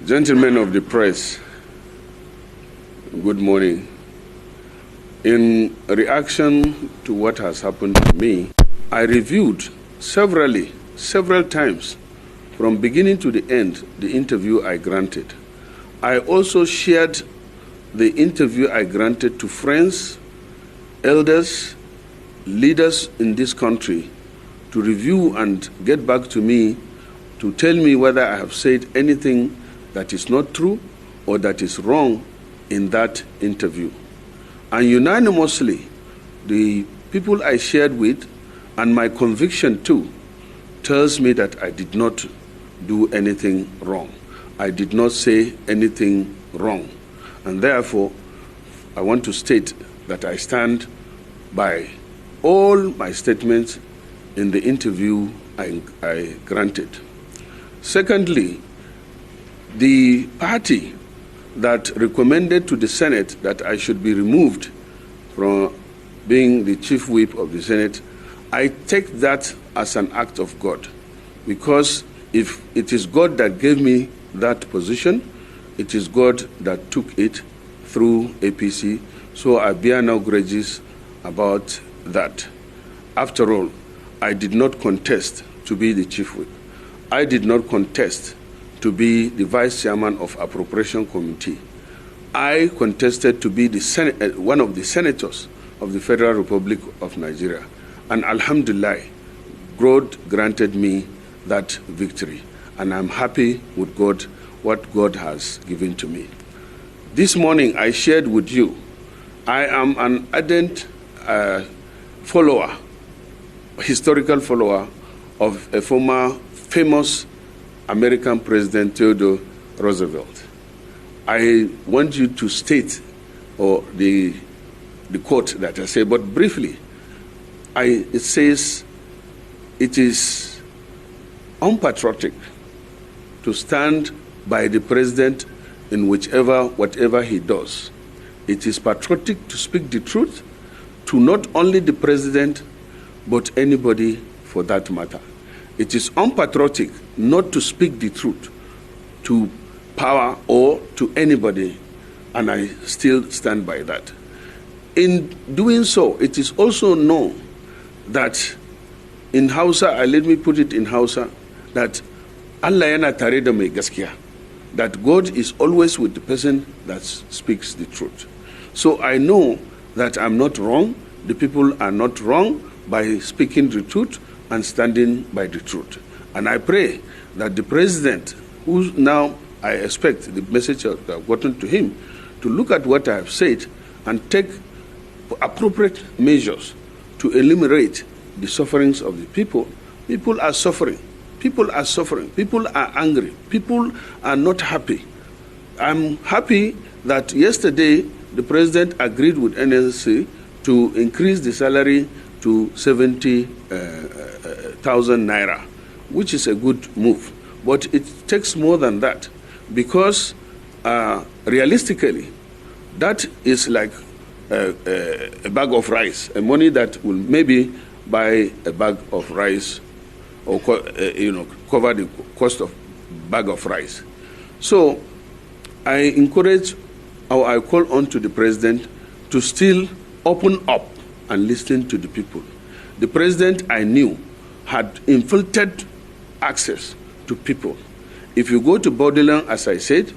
Gentlemen of the press, good morning. In reaction to what has happened to me, I reviewed several times, from beginning to the end, the interview I granted. I also shared the interview I granted to friends, elders, leaders in this country to review and get back to me to tell me whether I have said anything that is not true or that is wrong in that interview. And unanimously, the people I shared with, and my conviction too, tells me that I did not do anything wrong. I did not say anything wrong. And therefore, I want to state that I stand by all my statements in the interview I granted. Secondly, the party that recommended to the Senate that I should be removed from being the chief whip of the Senate, I take that as an act of God, because if it is God that gave me that position, it is God that took it through APC, so I bear no grudges about that. After all, I did not contest to be the chief whip. I did not contest to be the vice chairman of appropriation committee. I contested to be the one of the senators of the Federal Republic of Nigeria. And alhamdulillah, God granted me that victory. And I'm happy with God, what God has given to me. This morning I shared with you, I am an ardent follower, historical follower of a former famous American President Theodore Roosevelt. I want you to state the quote that I say, but briefly, it says, it is unpatriotic to stand by the president in whatever he does. It is patriotic to speak the truth to not only the president, but anybody for that matter. It is unpatriotic not to speak the truth to power or to anybody, and I still stand by that. In doing so, it is also known that in Hausa, let me put it in Hausa, that Allah yana tare da mai gaskiya, that God is always with the person that speaks the truth. So I know that I'm not wrong, the people are not wrong by speaking the truth and standing by the truth. And I pray that the president, who now I expect the message that I've gotten to him, to look at what I have said and take appropriate measures to eliminate the sufferings of the people. People are suffering. People are suffering. People are angry. People are not happy. I'm happy that yesterday the president agreed with NLC to increase the salary to 70,000 naira, which is a good move. But it takes more than that, because realistically, that is like a bag of rice, a money that will maybe buy a bag of rice or cover the cost of bag of rice. So I encourage, or I call on to the president to still open up and listen to the people. The president, I knew, had infiltrated access to people. If you go to Borderland, as I said,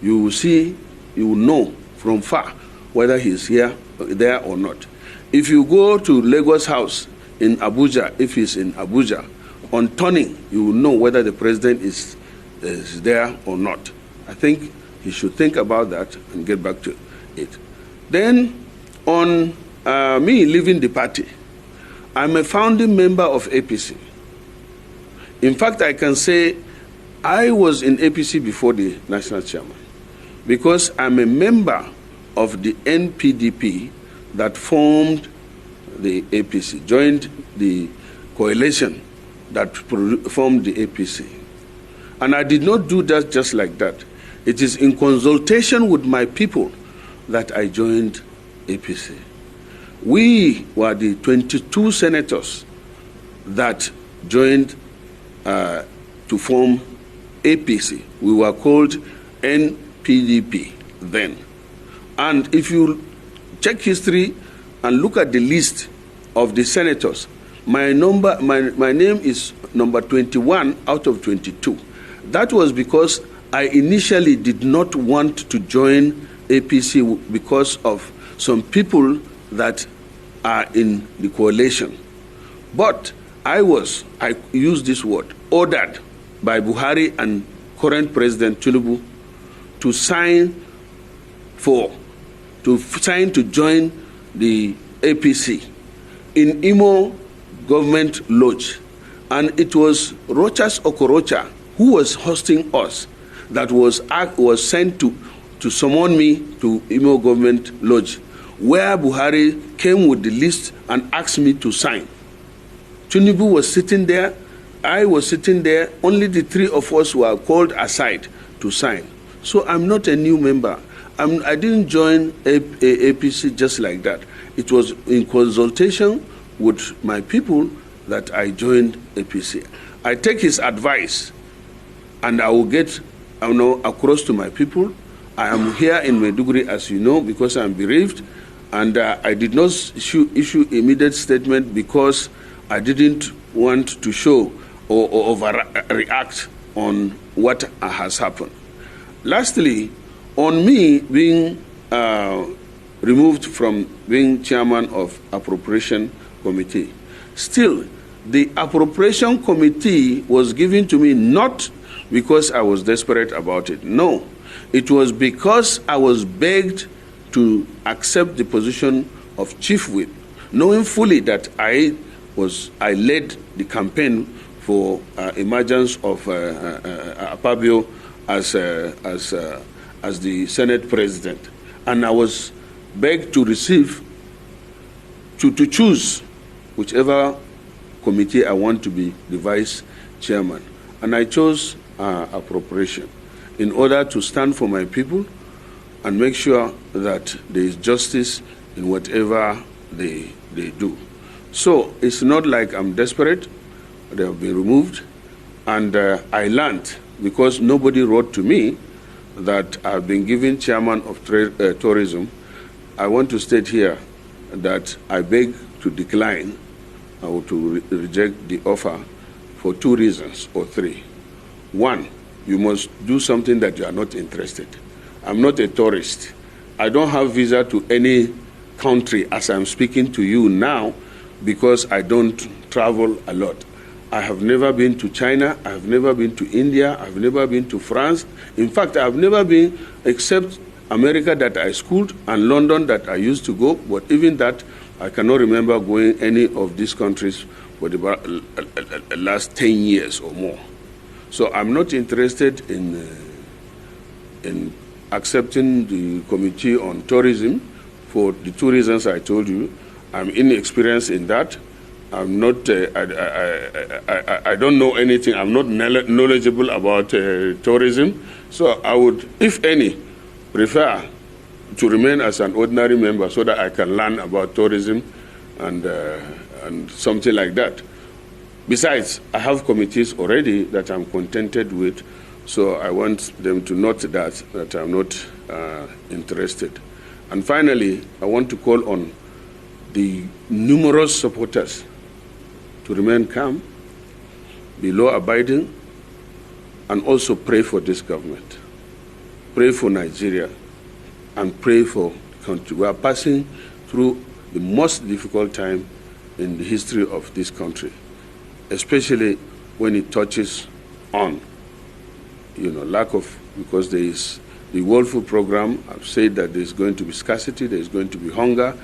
you will see, you will know from far whether he's there or not. If you go to Lagos House in Abuja, if he's in Abuja, on turning, you will know whether the president is there or not. I think he should think about that and get back to it. Then, on me leaving the party, I'm a founding member of APC. In fact, I can say I was in APC before the national chairman, because I'm a member of the NPDP that formed the APC, joined the coalition that formed the APC. And I did not do that just like that. It is in consultation with my people that I joined APC. We were the 22 senators that joined to form APC. We were called NPDP then. And if you check history and look at the list of the senators, my name is number 21 out of 22. That was because I initially did not want to join APC because of some people that are in the coalition. But I used this word, ordered by Buhari and current President Tinubu to sign to join the APC in Imo Government Lodge. And it was Rochas Okorocha who was hosting us that was sent to summon me to Imo Government Lodge, where Buhari came with the list and asked me to sign. Tinubu was sitting there, I was sitting there, only the three of us were called aside to sign. So I'm not a new member. I didn't join APC just like that. It was in consultation with my people that I joined APC. I take his advice and I will get across to my people. I am here in Maiduguri, as you know, because I'm bereaved, and I did not issue immediate statement because I didn't want to show or overreact on what has happened. Lastly, on me being removed from being chairman of Appropriation Committee, still, the Appropriation Committee was given to me not because I was desperate about it. No, it was because I was begged to accept the position of Chief Whip, knowing fully that I led the campaign for emergence of Apabio as the Senate President, and I was begged to choose whichever committee I want to be the vice chairman, and I chose appropriation in order to stand for my people and make sure that there is justice in whatever they do. So it's not like I'm desperate. They have been removed, and I learned, because nobody wrote to me, that I've been given chairman of tourism. I want to state here that I beg to decline or to reject the offer for 2 reasons or 3. 1, you must do something that you are not interested. I'm not a tourist. I don't have visa to any country as I'm speaking to you now, because I don't travel a lot. I have never been to China, I have never been to India, I've never been to France. In fact, I've never been, except America that I schooled and London that I used to go, but even that, I cannot remember going any of these countries for the last 10 years or more. So I'm not interested in accepting the Committee on Tourism for the 2 reasons I told you. I'm inexperienced in that. I'm not, I don't know anything. I'm not knowledgeable about tourism. So I would, if any, prefer to remain as an ordinary member so that I can learn about tourism and something like that. Besides, I have committees already that I'm contented with, so I want them to note that I'm not interested. And finally, I want to call on the numerous supporters to remain calm, be law-abiding, and also pray for this government. Pray for Nigeria, and pray for the country. We are passing through the most difficult time in the history of this country, especially when it touches on, lack of, because there is the World Food Program. I've said that there's going to be scarcity, there's going to be hunger,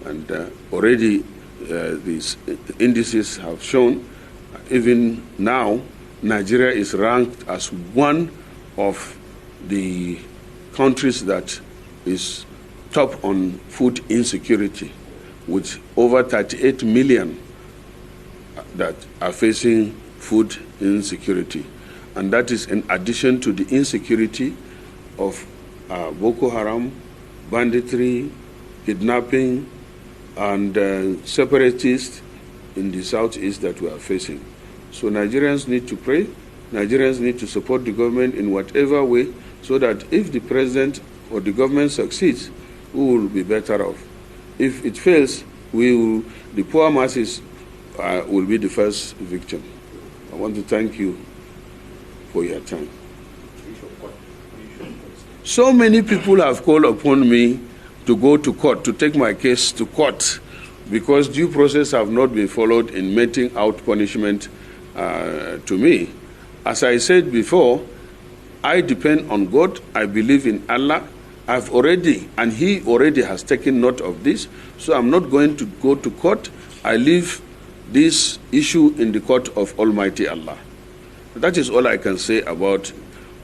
and already these indices have shown, even now, Nigeria is ranked as one of the countries that is top on food insecurity, with over 38 million that are facing food insecurity. And that is in addition to the insecurity of Boko Haram, banditry, kidnapping, and separatists in the southeast that we are facing. So Nigerians need to pray Nigerians need to support the government in whatever way, so that if the president or the government succeeds, we will be better off. If it fails, the poor masses will be the first victim. I want to thank you for your time. So many people have called upon me to go to court, to take my case to court, because due process have not been followed in meting out punishment to me. As I said before, I depend on God. I believe in Allah. I've already, and He already has taken note of this, so I'm not going to go to court. I leave this issue in the court of Almighty Allah. That is all I can say about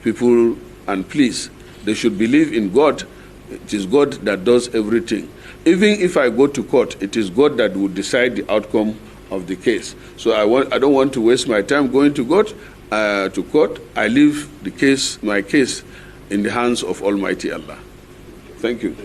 people, and please, they should believe in God. It is God that does everything. Even if I go to court, it is God that will decide the outcome of the case. So I don't want to waste my time going to court. I leave the case, my case, in the hands of Almighty Allah. Thank you.